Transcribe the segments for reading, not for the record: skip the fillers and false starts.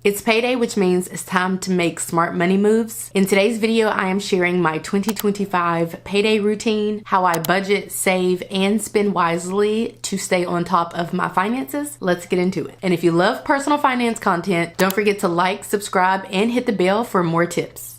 It's payday, which means it's time to make smart money moves. In today's video, I am sharing my 2025 payday routine, how I budget, save, and spend wisely to stay on top of my finances. Let's get into it. And if you love personal finance content, don't forget to like, subscribe, and hit the bell for more tips.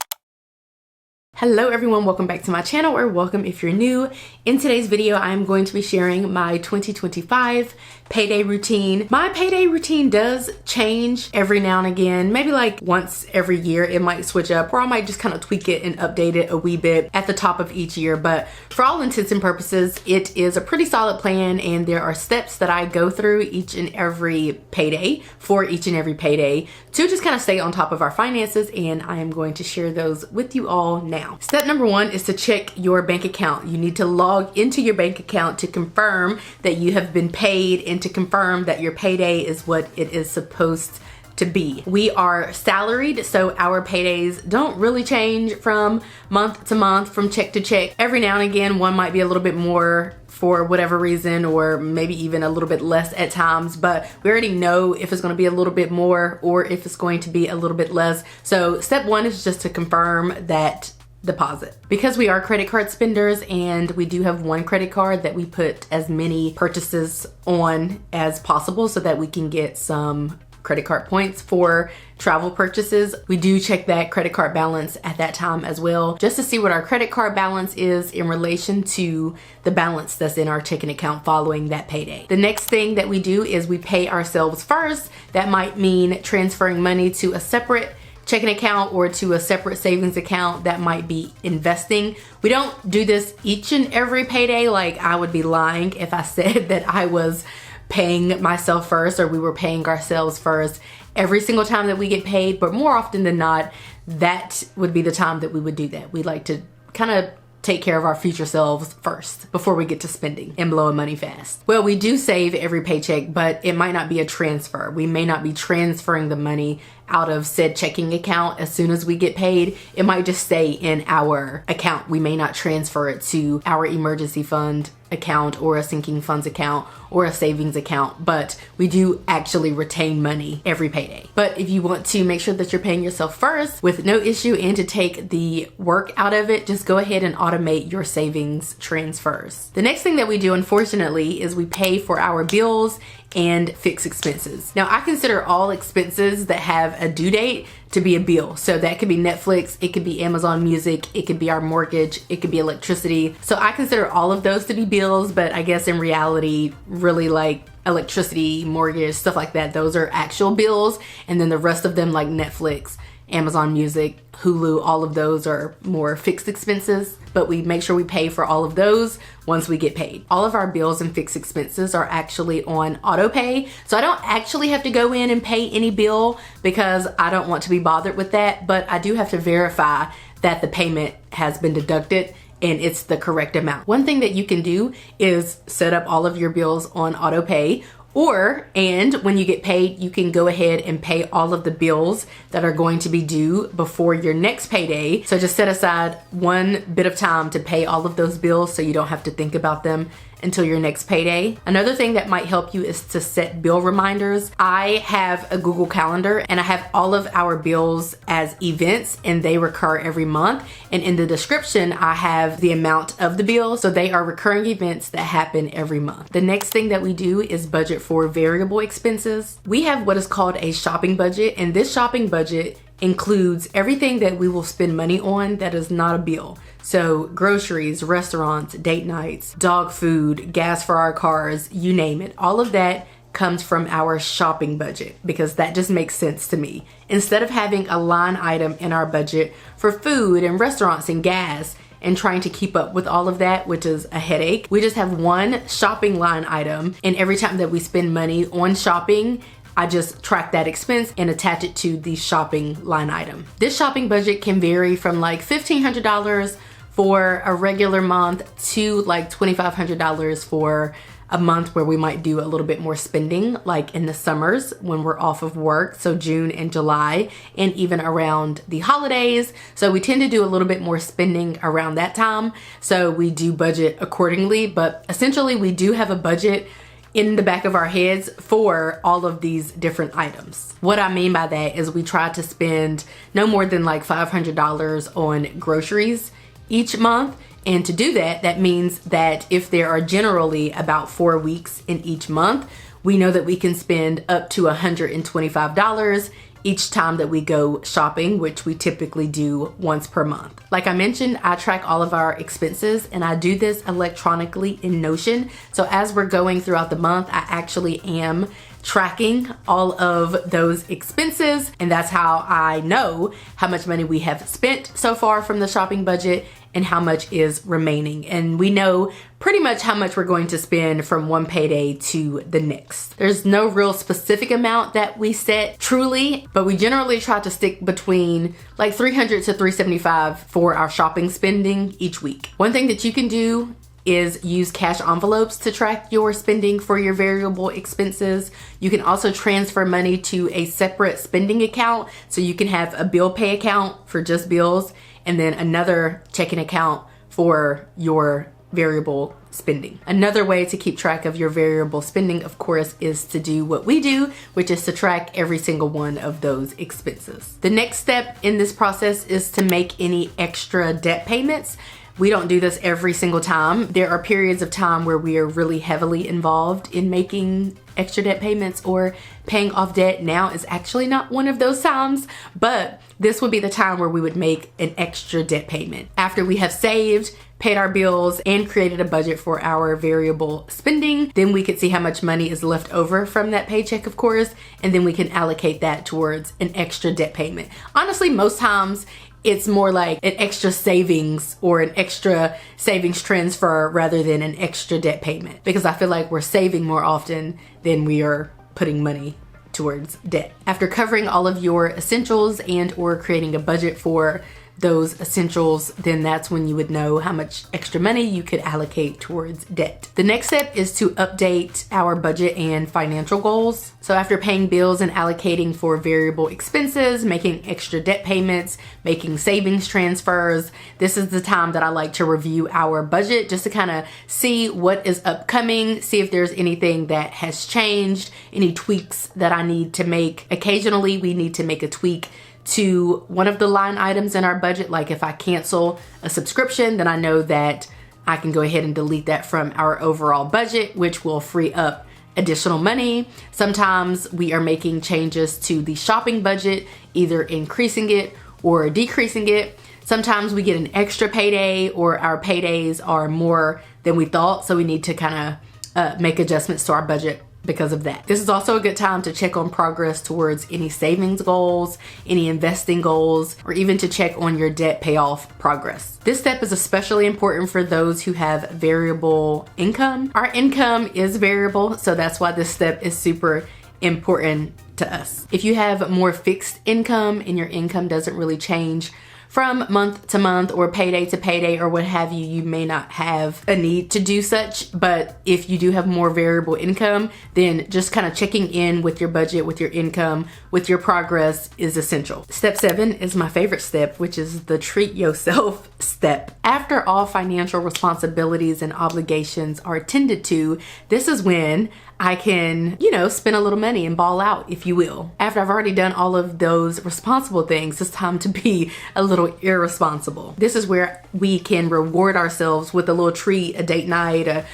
Hello everyone, welcome back to my channel, or welcome if you're new. In today's video, I am going to be sharing my 2025 payday routine. My payday routine does change every now and again, maybe like once every year it might switch up, or I might just kind of tweak it and update it a wee bit at the top of each year. But for all intents and purposes, it is a pretty solid plan, and there are steps that I go through each and every payday for each and every payday to just kind of stay on top of our finances, and I am going to share those with you all now. Step number one is to check your bank account. You need to log into your bank account to confirm that you have been paid and to confirm that your payday is what it is supposed to be. We are salaried, so our paydays don't really change from month to month, from check to check. Every now and again, one might be a little bit more for whatever reason, or maybe even a little bit less at times, but we already know if it's going to be a little bit more or if it's going to be a little bit less. So step one is just to confirm that deposit. Because we are credit card spenders and we do have one credit card that we put as many purchases on as possible so that we can get some credit card points for travel purchases. We do check that credit card balance at that time as well, just to see what our credit card balance is in relation to the balance that's in our checking account following that payday. The next thing that we do is we pay ourselves first. That might mean transferring money to a separate checking account or to a separate savings account. That might be investing. We don't do this each and every payday. Like, I would be lying if I said that I was paying myself first, or we were paying ourselves first every single time that we get paid, but more often than not, that would be the time that we would do that. We like to kind of take care of our future selves first before we get to spending and blowing money fast. Well, we do save every paycheck, but it might not be a transfer. We may not be transferring the money out of said checking account as soon as we get paid. It might just stay in our account. We may not transfer it to our emergency fund account or a sinking funds account or a savings account, but we do actually retain money every payday. But if you want to make sure that you're paying yourself first with no issue and to take the work out of it, just go ahead and automate your savings transfers. The next thing that we do, unfortunately, is we pay for our bills and fixed expenses. Now, I consider all expenses that have a due date to be a bill. So that could be Netflix, it could be Amazon Music, it could be our mortgage, it could be electricity. So I consider all of those to be bills, but I guess in reality, really, like electricity, mortgage, stuff like that, those are actual bills. And then the rest of them, like Netflix, Amazon Music, Hulu, all of those are more fixed expenses, but we make sure we pay for all of those once we get paid. All of our bills and fixed expenses are actually on auto pay, so I don't actually have to go in and pay any bill because I don't want to be bothered with that, but I do have to verify that the payment has been deducted and it's the correct amount. One thing that you can do is set up all of your bills on auto pay, and when you get paid, you can go ahead and pay all of the bills that are going to be due before your next payday. So just set aside one bit of time to pay all of those bills so you don't have to think about them until your next payday. Another thing that might help you is to set bill reminders. I have a Google Calendar and I have all of our bills as events, and they recur every month. And in the description, I have the amount of the bill. So they are recurring events that happen every month. The next thing that we do is budget for variable expenses. We have what is called a shopping budget, and this shopping budget includes everything that we will spend money on that is not a bill. So groceries, restaurants, date nights, dog food, gas for our cars, you name it. All of that comes from our shopping budget because that just makes sense to me. Instead of having a line item in our budget for food and restaurants and gas and trying to keep up with all of that, which is a headache, we just have one shopping line item, and every time that we spend money on shopping, I just track that expense and attach it to the shopping line item. This shopping budget can vary from like $1,500 for a regular month to like $2,500 for a month where we might do a little bit more spending, like in the summers when we're off of work, so June and July, and even around the holidays. So we tend to do a little bit more spending around that time. So we do budget accordingly, but essentially we do have a budget in the back of our heads for all of these different items. What I mean by that is we try to spend no more than like $500 on groceries each month. And to do that, that means that if there are generally about 4 weeks in each month, we know that we can spend up to $125 each time that we go shopping, which we typically do once per month. Like I mentioned, I track all of our expenses and I do this electronically in Notion. So as we're going throughout the month, I actually am tracking all of those expenses, and that's how I know how much money we have spent so far from the shopping budget and how much is remaining. And we know pretty much how much we're going to spend from one payday to the next. There's no real specific amount that we set truly, but we generally try to stick between like $300 to $375 for our shopping spending each week. One thing that you can do is use cash envelopes to track your spending for your variable expenses. You can also transfer money to a separate spending account, so you can have a bill pay account for just bills and then another checking account for your variable spending. Another way to keep track of your variable spending, of course, is to do what we do, which is to track every single one of those expenses. The next step in this process is to make any extra debt payments. We don't do this every single time. There are periods of time where we are really heavily involved in making extra debt payments or paying off debt. Now is actually not one of those times, but this would be the time where we would make an extra debt payment. After we have saved, paid our bills, and created a budget for our variable spending, then we could see how much money is left over from that paycheck, of course, and then we can allocate that towards an extra debt payment. Honestly, most times it's more like an extra savings or an extra savings transfer rather than an extra debt payment, because I feel like we're saving more often than we are putting money towards debt. After covering all of your essentials and or creating a budget for those essentials, then that's when you would know how much extra money you could allocate towards debt. The next step is to update our budget and financial goals. So after paying bills and allocating for variable expenses, making extra debt payments, making savings transfers, this is the time that I like to review our budget just to kind of see what is upcoming, see if there's anything that has changed, any tweaks that I need to make. Occasionally we need to make a tweak to one of the line items in our budget. Like if I cancel a subscription, then I know that I can go ahead and delete that from our overall budget, which will free up additional money. Sometimes we are making changes to the shopping budget, either increasing it or decreasing it. Sometimes we get an extra payday or our paydays are more than we thought, so we need to kind of make adjustments to our budget because of that. This is also a good time to check on progress towards any savings goals, any investing goals, or even to check on your debt payoff progress. This step is especially important for those who have variable income. Our income is variable, so that's why this step is super important to us. If you have more fixed income and your income doesn't really change from month to month or payday to payday or what have you, you may not have a need to do such. But if you do have more variable income, then just kind of checking in with your budget, with your income, with your progress is essential. Step 7 is my favorite step, which is the treat yourself step. After all financial responsibilities and obligations are tended to, this is when I can, spend a little money and ball out, if you will. After I've already done all of those responsible things, it's time to be a little irresponsible. This is where we can reward ourselves with a little treat, a date night, a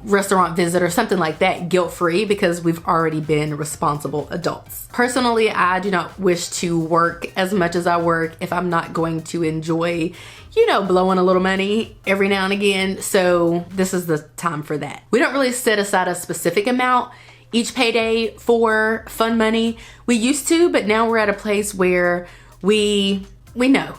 restaurant visit or something like that, guilt-free, because we've already been responsible adults. Personally, I do not wish to work as much as I work if I'm not going to enjoy blowing a little money every now and again. So this is the time for that. We don't really set aside a specific amount each payday for fun money. We used to, but now we're at a place where we know.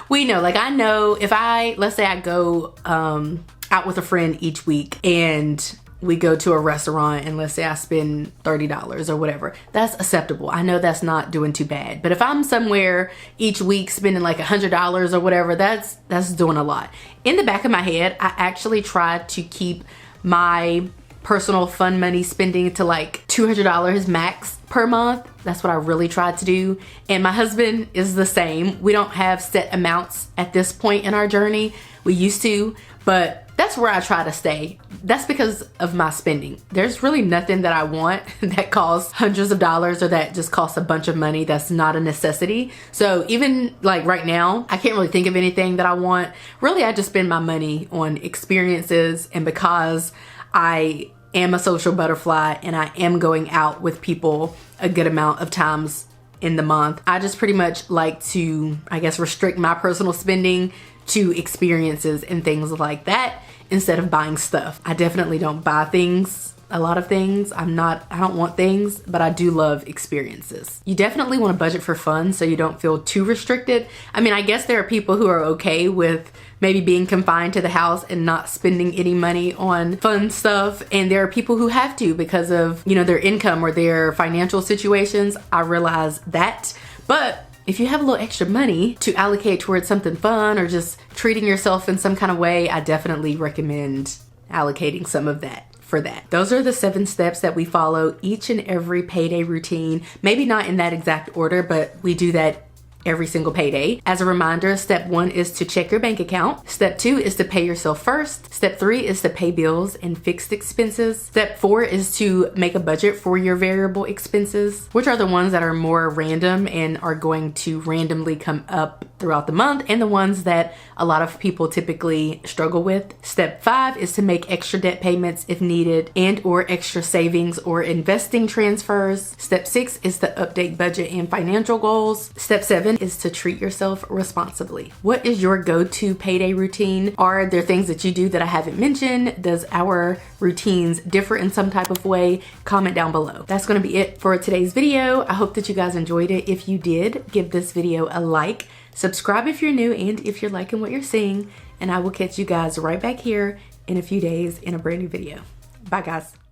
Like I know if let's say I go out with a friend each week and we go to a restaurant and let's say I spend $30 or whatever, that's acceptable. I know that's not doing too bad. But if I'm somewhere each week spending like $100 or whatever, that's doing a lot. In the back of my head, I actually try to keep my personal fun money spending to like $200 max per month. That's what I really try to do. And my husband is the same. We don't have set amounts at this point in our journey. We used to, but that's where I try to stay. That's because of my spending. There's really nothing that I want that costs hundreds of dollars or that just costs a bunch of money that's not a necessity. So even like right now, I can't really think of anything that I want. Really, I just spend my money on experiences, and because I am a social butterfly and I am going out with people a good amount of times in the month, I just pretty much like to, I guess, restrict my personal spending to experiences and things like that instead of buying stuff. I definitely don't buy things, a lot of things. I don't want things, but I do love experiences. You definitely want to budget for fun so you don't feel too restricted. I mean, I guess there are people who are okay with maybe being confined to the house and not spending any money on fun stuff. And there are people who have to because of, you know, their income or their financial situations. I realize that. But if you have a little extra money to allocate towards something fun or just treating yourself in some kind of way, I definitely recommend allocating some of that for that. Those are the 7 steps that we follow each and every payday routine. Maybe not in that exact order, but we do that every single payday. As a reminder, step 1 is to check your bank account. Step 2 is to pay yourself first. Step 3 is to pay bills and fixed expenses. Step 4 is to make a budget for your variable expenses, which are the ones that are more random and are going to randomly come up throughout the month, and the ones that a lot of people typically struggle with. Step 5 is to make extra debt payments if needed and or extra savings or investing transfers. Step 6 is to update budget and financial goals. Step 7 is to treat yourself responsibly. What is your go-to payday routine? Are there things that you do that I haven't mentioned? Does our routines differ in some type of way? Comment down below. That's going to be it for today's video. I hope that you guys enjoyed it. If you did, give this video a like. Subscribe if you're new and if you're liking what you're seeing, and I will catch you guys right back here in a few days in a brand new video. Bye guys.